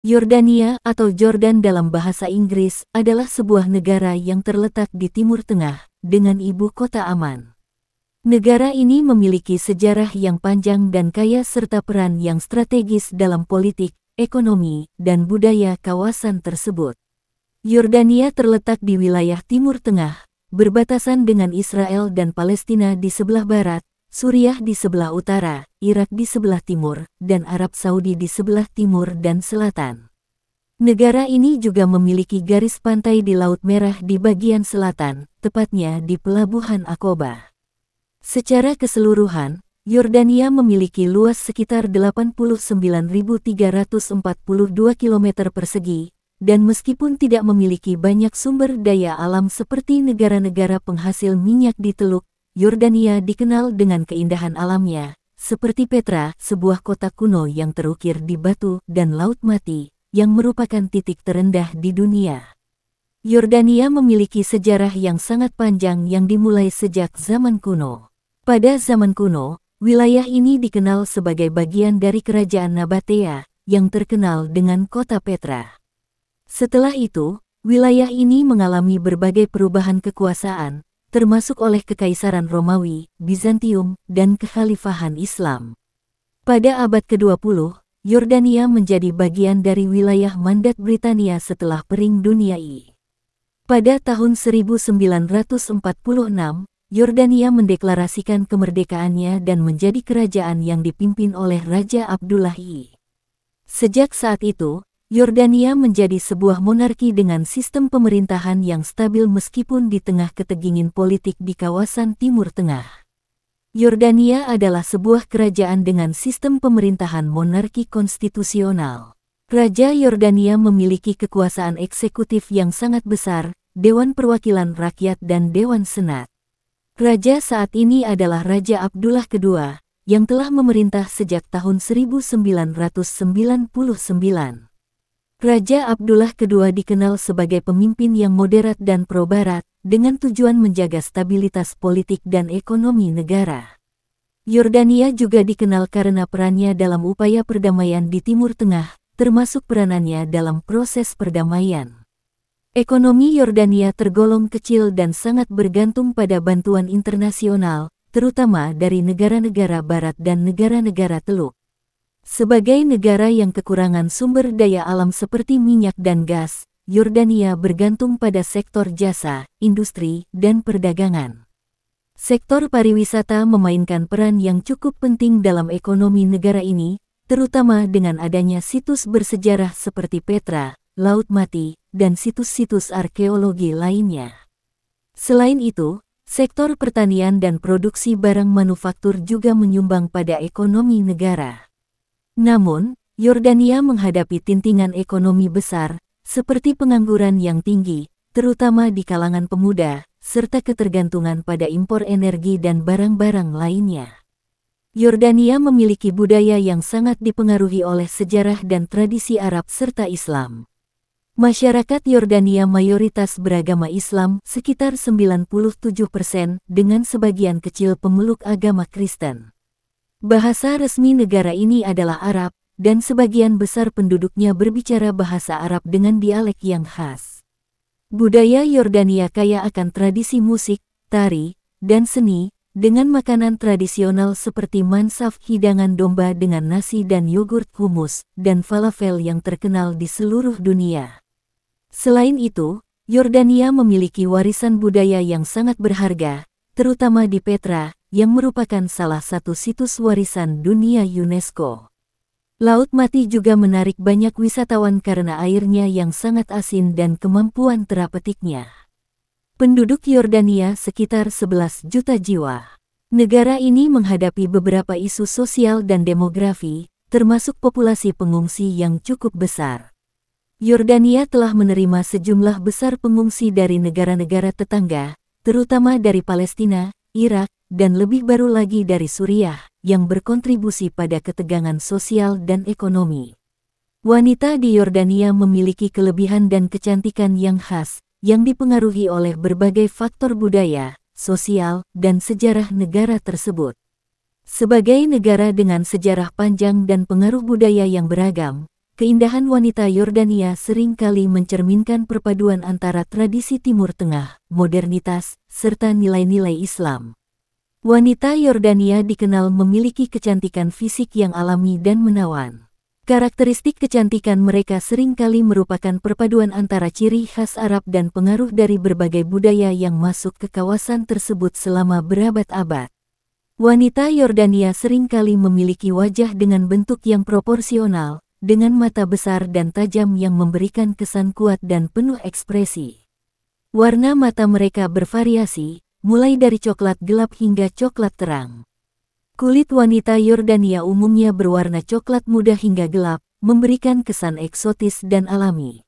Yordania atau Jordan dalam bahasa Inggris adalah sebuah negara yang terletak di Timur Tengah dengan ibu kota Amman. Negara ini memiliki sejarah yang panjang dan kaya serta peran yang strategis dalam politik, ekonomi, dan budaya kawasan tersebut. Yordania terletak di wilayah Timur Tengah, berbatasan dengan Israel dan Palestina di sebelah barat, Suriah di sebelah utara, Irak di sebelah timur, dan Arab Saudi di sebelah timur dan selatan. Negara ini juga memiliki garis pantai di Laut Merah di bagian selatan, tepatnya di Pelabuhan Aqaba. Secara keseluruhan, Yordania memiliki luas sekitar 89.342 km persegi, dan meskipun tidak memiliki banyak sumber daya alam seperti negara-negara penghasil minyak di Teluk, Yordania dikenal dengan keindahan alamnya, seperti Petra, sebuah kota kuno yang terukir di batu, dan Laut Mati, yang merupakan titik terendah di dunia. Yordania memiliki sejarah yang sangat panjang yang dimulai sejak zaman kuno. Pada zaman kuno, wilayah ini dikenal sebagai bagian dari kerajaan Nabatea, yang terkenal dengan kota Petra. Setelah itu, wilayah ini mengalami berbagai perubahan kekuasaan, termasuk oleh Kekaisaran Romawi, Bizantium, dan Kekhalifahan Islam. Pada abad ke-20, Yordania menjadi bagian dari wilayah mandat Britania setelah Perang Dunia I. Pada tahun 1946, Yordania mendeklarasikan kemerdekaannya dan menjadi kerajaan yang dipimpin oleh Raja Abdullah I. Sejak saat itu, Yordania menjadi sebuah monarki dengan sistem pemerintahan yang stabil meskipun di tengah ketegingin politik di kawasan Timur Tengah. Yordania adalah sebuah kerajaan dengan sistem pemerintahan monarki konstitusional. Raja Yordania memiliki kekuasaan eksekutif yang sangat besar, Dewan Perwakilan Rakyat dan Dewan Senat. Raja saat ini adalah Raja Abdullah II, yang telah memerintah sejak tahun 1999. Raja Abdullah II dikenal sebagai pemimpin yang moderat dan pro-barat, dengan tujuan menjaga stabilitas politik dan ekonomi negara. Yordania juga dikenal karena perannya dalam upaya perdamaian di Timur Tengah, termasuk peranannya dalam proses perdamaian. Ekonomi Yordania tergolong kecil dan sangat bergantung pada bantuan internasional, terutama dari negara-negara barat dan negara-negara Teluk. Sebagai negara yang kekurangan sumber daya alam seperti minyak dan gas, Yordania bergantung pada sektor jasa, industri, dan perdagangan. Sektor pariwisata memainkan peran yang cukup penting dalam ekonomi negara ini, terutama dengan adanya situs bersejarah seperti Petra, Laut Mati, dan situs-situs arkeologi lainnya. Selain itu, sektor pertanian dan produksi barang manufaktur juga menyumbang pada ekonomi negara. Namun, Yordania menghadapi tintingan ekonomi besar, seperti pengangguran yang tinggi, terutama di kalangan pemuda, serta ketergantungan pada impor energi dan barang-barang lainnya. Yordania memiliki budaya yang sangat dipengaruhi oleh sejarah dan tradisi Arab serta Islam. Masyarakat Yordania mayoritas beragama Islam, sekitar 97%, dengan sebagian kecil pemeluk agama Kristen. Bahasa resmi negara ini adalah Arab, dan sebagian besar penduduknya berbicara bahasa Arab dengan dialek yang khas. Budaya Yordania kaya akan tradisi musik, tari, dan seni, dengan makanan tradisional seperti mansaf hidangan domba dengan nasi dan yogurt hummus, dan falafel yang terkenal di seluruh dunia. Selain itu, Yordania memiliki warisan budaya yang sangat berharga, terutama di Petra, yang merupakan salah satu situs warisan dunia UNESCO. Laut Mati juga menarik banyak wisatawan karena airnya yang sangat asin dan kemampuan terapetiknya. Penduduk Yordania sekitar 11 juta jiwa. Negara ini menghadapi beberapa isu sosial dan demografi, termasuk populasi pengungsi yang cukup besar. Yordania telah menerima sejumlah besar pengungsi dari negara-negara tetangga, terutama dari Palestina, Irak, dan lebih baru lagi dari Suriah, yang berkontribusi pada ketegangan sosial dan ekonomi. Wanita di Yordania memiliki kelebihan dan kecantikan yang khas, yang dipengaruhi oleh berbagai faktor budaya, sosial, dan sejarah negara tersebut. Sebagai negara dengan sejarah panjang dan pengaruh budaya yang beragam, keindahan wanita Yordania sering kali mencerminkan perpaduan antara tradisi Timur Tengah, modernitas, serta nilai-nilai Islam. Wanita Yordania dikenal memiliki kecantikan fisik yang alami dan menawan. Karakteristik kecantikan mereka sering kali merupakan perpaduan antara ciri khas Arab dan pengaruh dari berbagai budaya yang masuk ke kawasan tersebut selama berabad-abad. Wanita Yordania sering kali memiliki wajah dengan bentuk yang proporsional, dengan mata besar dan tajam yang memberikan kesan kuat dan penuh ekspresi. Warna mata mereka bervariasi, mulai dari coklat gelap hingga coklat terang. Kulit wanita Yordania umumnya berwarna coklat muda hingga gelap, memberikan kesan eksotis dan alami.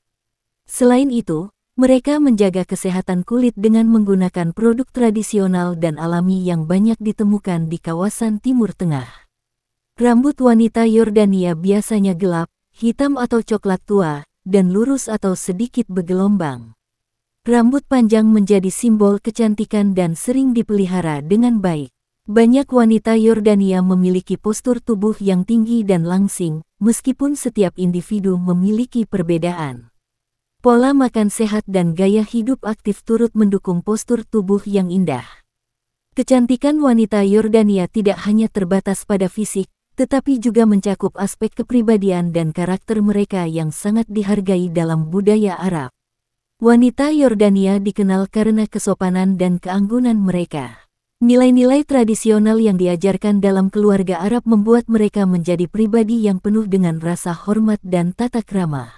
Selain itu, mereka menjaga kesehatan kulit dengan menggunakan produk tradisional dan alami yang banyak ditemukan di kawasan Timur Tengah. Rambut wanita Yordania biasanya gelap, hitam atau coklat tua, dan lurus atau sedikit bergelombang. Rambut panjang menjadi simbol kecantikan dan sering dipelihara dengan baik. Banyak wanita Yordania memiliki postur tubuh yang tinggi dan langsing, meskipun setiap individu memiliki perbedaan. Pola makan sehat dan gaya hidup aktif turut mendukung postur tubuh yang indah. Kecantikan wanita Yordania tidak hanya terbatas pada fisik, tetapi juga mencakup aspek kepribadian dan karakter mereka yang sangat dihargai dalam budaya Arab. Wanita Yordania dikenal karena kesopanan dan keanggunan mereka. Nilai-nilai tradisional yang diajarkan dalam keluarga Arab membuat mereka menjadi pribadi yang penuh dengan rasa hormat dan tata krama.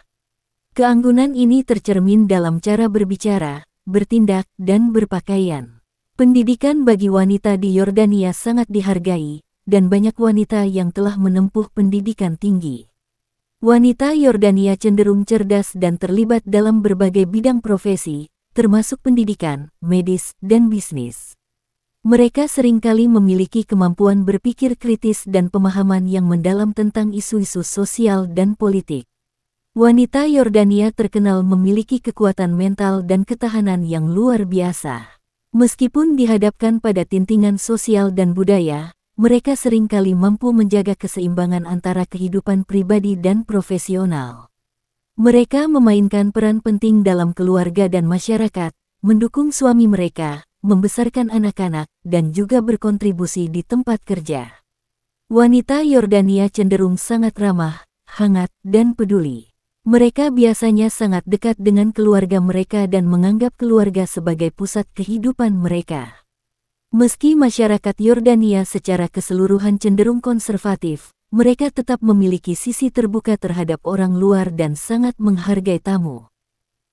Keanggunan ini tercermin dalam cara berbicara, bertindak, dan berpakaian. Pendidikan bagi wanita di Yordania sangat dihargai, dan banyak wanita yang telah menempuh pendidikan tinggi. Wanita Yordania cenderung cerdas dan terlibat dalam berbagai bidang profesi, termasuk pendidikan, medis, dan bisnis. Mereka seringkali memiliki kemampuan berpikir kritis dan pemahaman yang mendalam tentang isu-isu sosial dan politik. Wanita Yordania terkenal memiliki kekuatan mental dan ketahanan yang luar biasa. Meskipun dihadapkan pada tintingan sosial dan budaya, mereka seringkali mampu menjaga keseimbangan antara kehidupan pribadi dan profesional. Mereka memainkan peran penting dalam keluarga dan masyarakat, mendukung suami mereka, membesarkan anak-anak, dan juga berkontribusi di tempat kerja. Wanita Yordania cenderung sangat ramah, hangat, dan peduli. Mereka biasanya sangat dekat dengan keluarga mereka dan menganggap keluarga sebagai pusat kehidupan mereka. Meski masyarakat Yordania secara keseluruhan cenderung konservatif, mereka tetap memiliki sisi terbuka terhadap orang luar dan sangat menghargai tamu.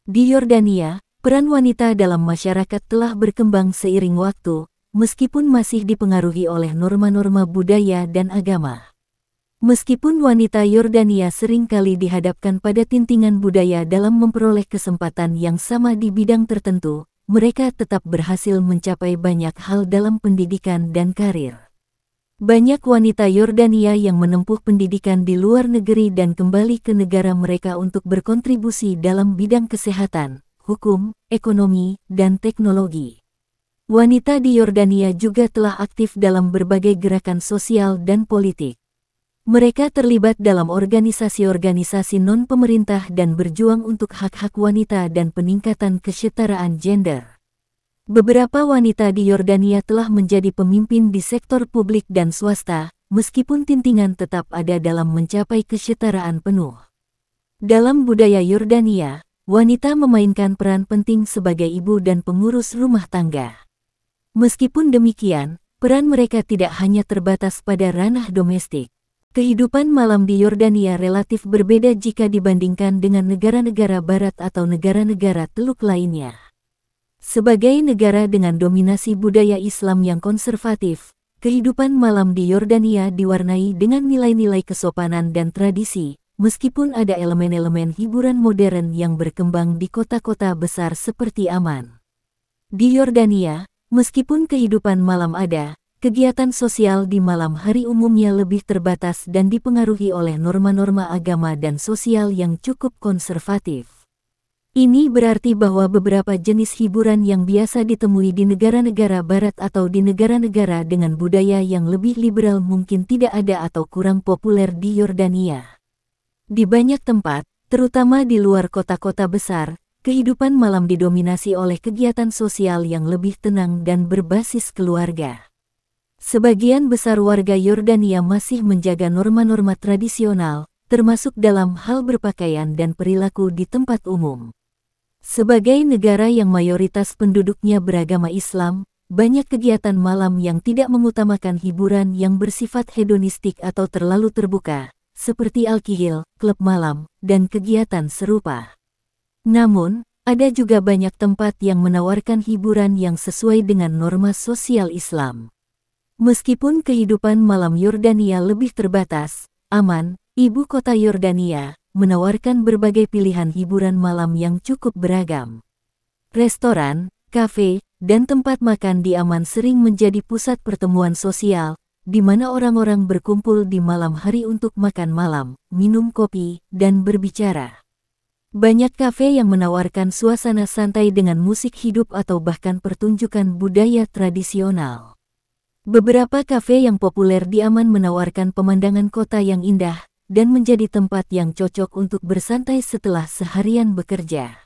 Di Yordania, peran wanita dalam masyarakat telah berkembang seiring waktu, meskipun masih dipengaruhi oleh norma-norma budaya dan agama. Meskipun wanita Yordania seringkali dihadapkan pada tintingan budaya dalam memperoleh kesempatan yang sama di bidang tertentu, mereka tetap berhasil mencapai banyak hal dalam pendidikan dan karir. Banyak wanita Yordania yang menempuh pendidikan di luar negeri dan kembali ke negara mereka untuk berkontribusi dalam bidang kesehatan, hukum, ekonomi, dan teknologi. Wanita di Yordania juga telah aktif dalam berbagai gerakan sosial dan politik. Mereka terlibat dalam organisasi-organisasi non-pemerintah dan berjuang untuk hak-hak wanita dan peningkatan kesetaraan gender. Beberapa wanita di Yordania telah menjadi pemimpin di sektor publik dan swasta, meskipun tintingan tetap ada dalam mencapai kesetaraan penuh. Dalam budaya Yordania, wanita memainkan peran penting sebagai ibu dan pengurus rumah tangga. Meskipun demikian, peran mereka tidak hanya terbatas pada ranah domestik. Kehidupan malam di Yordania relatif berbeda jika dibandingkan dengan negara-negara barat atau negara-negara Teluk lainnya. Sebagai negara dengan dominasi budaya Islam yang konservatif, kehidupan malam di Yordania diwarnai dengan nilai-nilai kesopanan dan tradisi, meskipun ada elemen-elemen hiburan modern yang berkembang di kota-kota besar seperti Amman. Di Yordania, meskipun kehidupan malam ada, kegiatan sosial di malam hari umumnya lebih terbatas dan dipengaruhi oleh norma-norma agama dan sosial yang cukup konservatif. Ini berarti bahwa beberapa jenis hiburan yang biasa ditemui di negara-negara barat atau di negara-negara dengan budaya yang lebih liberal mungkin tidak ada atau kurang populer di Yordania. Di banyak tempat, terutama di luar kota-kota besar, kehidupan malam didominasi oleh kegiatan sosial yang lebih tenang dan berbasis keluarga. Sebagian besar warga Yordania masih menjaga norma-norma tradisional, termasuk dalam hal berpakaian dan perilaku di tempat umum. Sebagai negara yang mayoritas penduduknya beragama Islam, banyak kegiatan malam yang tidak mengutamakan hiburan yang bersifat hedonistik atau terlalu terbuka, seperti al-kihil, klub malam, dan kegiatan serupa. Namun, ada juga banyak tempat yang menawarkan hiburan yang sesuai dengan norma sosial Islam. Meskipun kehidupan malam Yordania lebih terbatas, Amman, ibu kota Yordania, menawarkan berbagai pilihan hiburan malam yang cukup beragam. Restoran, kafe, dan tempat makan di Amman sering menjadi pusat pertemuan sosial, di mana orang-orang berkumpul di malam hari untuk makan malam, minum kopi, dan berbicara. Banyak kafe yang menawarkan suasana santai dengan musik hidup atau bahkan pertunjukan budaya tradisional. Beberapa kafe yang populer di Amman menawarkan pemandangan kota yang indah dan menjadi tempat yang cocok untuk bersantai setelah seharian bekerja.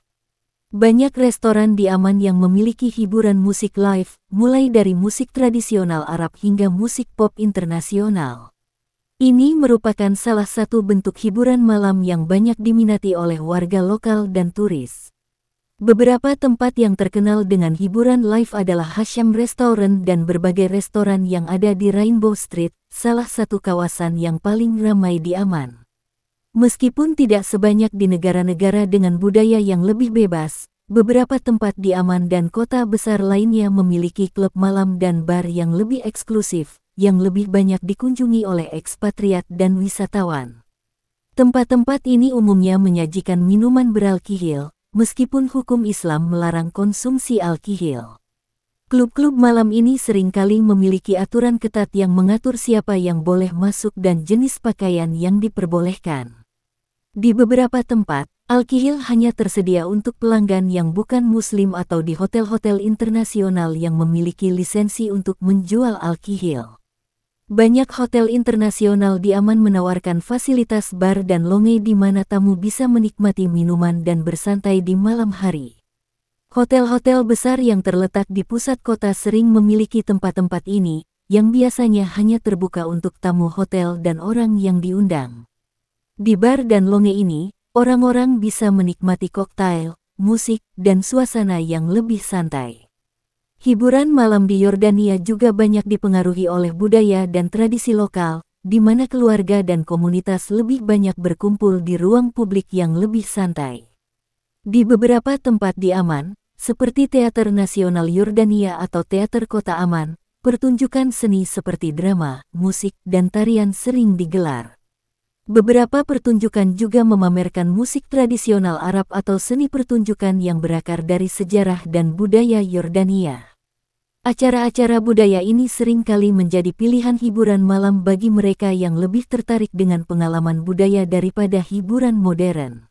Banyak restoran di Amman yang memiliki hiburan musik live, mulai dari musik tradisional Arab hingga musik pop internasional. Ini merupakan salah satu bentuk hiburan malam yang banyak diminati oleh warga lokal dan turis. Beberapa tempat yang terkenal dengan hiburan live adalah Hasham Restaurant dan berbagai restoran yang ada di Rainbow Street, salah satu kawasan yang paling ramai di Amman. Meskipun tidak sebanyak di negara-negara dengan budaya yang lebih bebas, beberapa tempat di Amman dan kota besar lainnya memiliki klub malam dan bar yang lebih eksklusif, yang lebih banyak dikunjungi oleh ekspatriat dan wisatawan. Tempat-tempat ini umumnya menyajikan minuman beralkihil, meskipun hukum Islam melarang konsumsi alkihil. Klub-klub malam ini seringkali memiliki aturan ketat yang mengatur siapa yang boleh masuk dan jenis pakaian yang diperbolehkan. Di beberapa tempat, alkihil hanya tersedia untuk pelanggan yang bukan muslim atau di hotel-hotel internasional yang memiliki lisensi untuk menjual alkihil. Banyak hotel internasional di Amman menawarkan fasilitas bar dan lounge di mana tamu bisa menikmati minuman dan bersantai di malam hari. Hotel-hotel besar yang terletak di pusat kota sering memiliki tempat-tempat ini, yang biasanya hanya terbuka untuk tamu hotel dan orang yang diundang. Di bar dan lounge ini, orang-orang bisa menikmati koktail, musik, dan suasana yang lebih santai. Hiburan malam di Yordania juga banyak dipengaruhi oleh budaya dan tradisi lokal, di mana keluarga dan komunitas lebih banyak berkumpul di ruang publik yang lebih santai. Di beberapa tempat di Amman, seperti Teater Nasional Yordania atau Teater Kota Amman, pertunjukan seni seperti drama, musik, dan tarian sering digelar. Beberapa pertunjukan juga memamerkan musik tradisional Arab atau seni pertunjukan yang berakar dari sejarah dan budaya Yordania. Acara-acara budaya ini seringkali menjadi pilihan hiburan malam bagi mereka yang lebih tertarik dengan pengalaman budaya daripada hiburan modern.